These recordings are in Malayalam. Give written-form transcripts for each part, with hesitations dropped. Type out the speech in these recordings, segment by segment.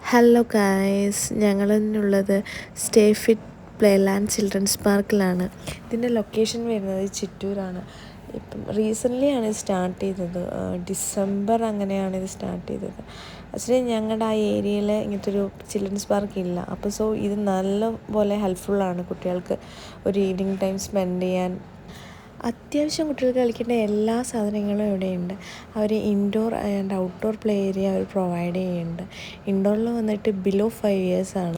ഹലോ ഗായ്സ്, ഞങ്ങളിന്നുള്ളത് stay fit play land children's പാർക്കിലാണ്. ഇതിൻ്റെ ലൊക്കേഷൻ വരുന്നത് ചിറ്റൂരാണ്. ഇപ്പം റീസെൻ്റ്ലി ആണ് ഇത് സ്റ്റാർട്ട് ചെയ്തത്. ഡിസംബർ അങ്ങനെയാണ് ഇത് സ്റ്റാർട്ട് ചെയ്തത്. ആക്ച്വലി ഞങ്ങളുടെ ആ ഏരിയയിൽ ഇങ്ങനത്തെ ഒരു ചിൽഡ്രൻസ് പാർക്ക് ഇല്ല. അപ്പോൾ ഇത് നല്ല പോലെ ഹെൽപ്ഫുള്ളാണ് കുട്ടികൾക്ക് ഒരു ഈവനിങ് ടൈം സ്പെൻഡ് ചെയ്യാൻ. അത്യാവശ്യം കുട്ടികൾക്ക് കളിക്കേണ്ട എല്ലാ സാധനങ്ങളും ഇവിടെയുണ്ട്. അവർ indoor and outdoor play area അവർ പ്രൊവൈഡ് ചെയ്യുന്നുണ്ട്. ഇൻഡോറിൽ വന്നിട്ട് ബിലോ 5 years ആണ്.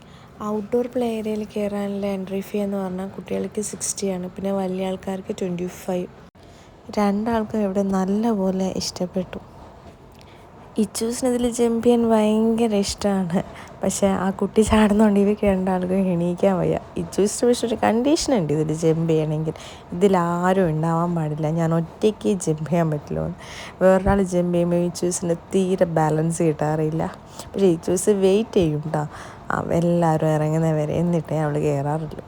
ഔട്ട്ഡോർ പ്ലേ ഏരിയയിൽ കയറാനുള്ള എൻട്രി ഫീ എന്ന് പറഞ്ഞാൽ കുട്ടികൾക്ക് 60 ആണ്, പിന്നെ വലിയ ആൾക്കാർക്ക് 25. രണ്ടാൾക്കും ഇവിടെ നല്ലപോലെ ഇഷ്ടപ്പെട്ടു. ഇച്ചൂസിന് ഇതിൽ ജമ്പ് ചെയ്യാൻ ഭയങ്കര ഇഷ്ടമാണ്. പക്ഷേ ആ കുട്ടി ചാടുന്നുണ്ട്, ഇവർക്ക് രണ്ടാൾക്കും എണീക്കാൻ വയ്യ. ഇച്ചൂസിന് പക്ഷേ ഒരു കണ്ടീഷനുണ്ട്, ഇതിൽ ജമ്പ് ചെയ്യണമെങ്കിൽ ഇതിലാരും ഉണ്ടാവാൻ പാടില്ല. ഞാൻ ഒറ്റയ്ക്ക് ജമ്പ് ചെയ്യാൻ പറ്റുള്ളൂ. വേറൊരാൾ ജമ്പ് ചെയ്യുമ്പോൾ ഇച്ചൂസിന് തീരെ ബാലൻസ് കിട്ടാറില്ല. പക്ഷേ ഇച്ചൂസ് വെയിറ്റ് ചെയ്യും കേട്ടോ, എല്ലാവരും ഇറങ്ങുന്നവരെ, എന്നിട്ടേ അവൾ കയറാറില്ല.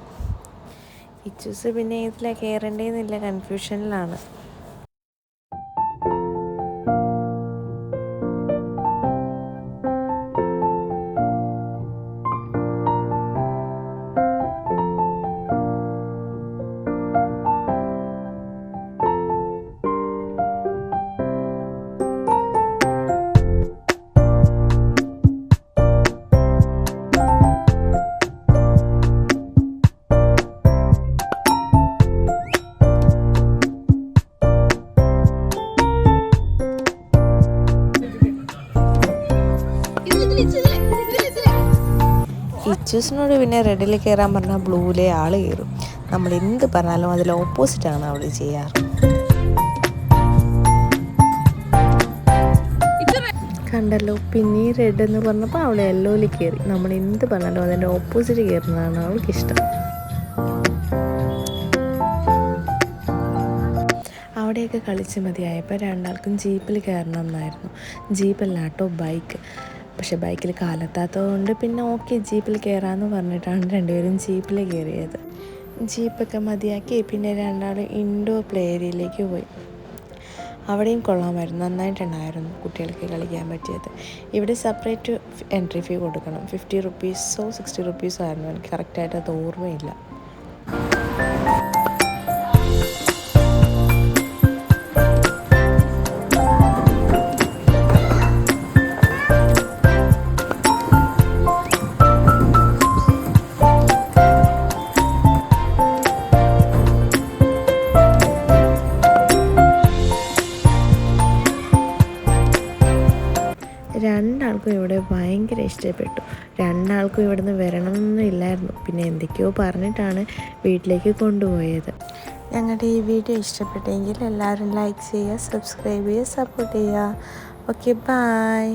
ഇച്ചൂസ് പിന്നെ ഇതിലാണ് കയറേണ്ടതെന്നില്ല, കൺഫ്യൂഷനിലാണ്. ഇച്ചൂസിനോട് പിന്നെ റെഡിൽ കയറാൻ പറഞ്ഞാൽ ബ്ലൂവിലെ ആൾ കയറും. നമ്മൾ എന്ത് പറഞ്ഞാലും അതിൽ ഓപ്പോസിറ്റാണ് അവൾ ചെയ്യാറ്. കണ്ടല്ലോ, പിന്നെ റെഡ് എന്ന് പറഞ്ഞപ്പോൾ അവൾ യെല്ലോയിൽ കയറി. നമ്മൾ എന്ത് പറഞ്ഞാലും അതിൻ്റെ ഓപ്പോസിറ്റ് കയറുന്നതാണ് അവൾക്കിഷ്ടം. അവിടെയൊക്കെ കളിച്ച് മതിയായപ്പോൾ രണ്ടാൾക്കും ജീപ്പിൽ കയറണം എന്നായിരുന്നു. ജീപ്പല്ല കേട്ടോ, ബൈക്ക്. പക്ഷെ ബൈക്കിൽ കാലെത്താത്തത് കൊണ്ട് പിന്നെ ഓക്കെ ജീപ്പിൽ കയറാമെന്ന് പറഞ്ഞിട്ടാണ് രണ്ടുപേരും ജീപ്പിൽ കയറിയത്. ജീപ്പൊക്കെ മതിയാക്കി പിന്നെ രണ്ടാളും ഇൻഡോർ പ്ലേ ഏരിയയിലേക്ക് പോയി. അവിടെയും കൊള്ളാമായിരുന്നു, നന്നായിട്ടുണ്ടായിരുന്നു കുട്ടികൾക്ക് കളിക്കാൻ പറ്റിയത്. ഇവിടെ സെപ്പറേറ്റ് എൻട്രി ഫീ കൊടുക്കണം. 50 rupees 60 rupees ആയിരുന്നു, എനിക്ക് കറക്റ്റായിട്ട് അത് ഓർമ്മയില്ല. രണ്ടാൾക്കും ഇവിടെ ഭയങ്കര ഇഷ്ടപ്പെട്ടു. രണ്ടാൾക്കും ഇവിടെ നിന്ന് വരണമെന്നൊന്നും ഇല്ലായിരുന്നു, പിന്നെ എന്തൊക്കെയോ പറഞ്ഞിട്ടാണ് വീട്ടിലേക്ക് കൊണ്ടുപോയത്. ഞങ്ങളുടെ ഈ വീഡിയോ ഇഷ്ടപ്പെട്ടെങ്കിൽ എല്ലാവരും ലൈക്ക് ചെയ്യുക, സബ്സ്ക്രൈബ് ചെയ്യുക, സപ്പോർട്ട് ചെയ്യുക. Okay, by.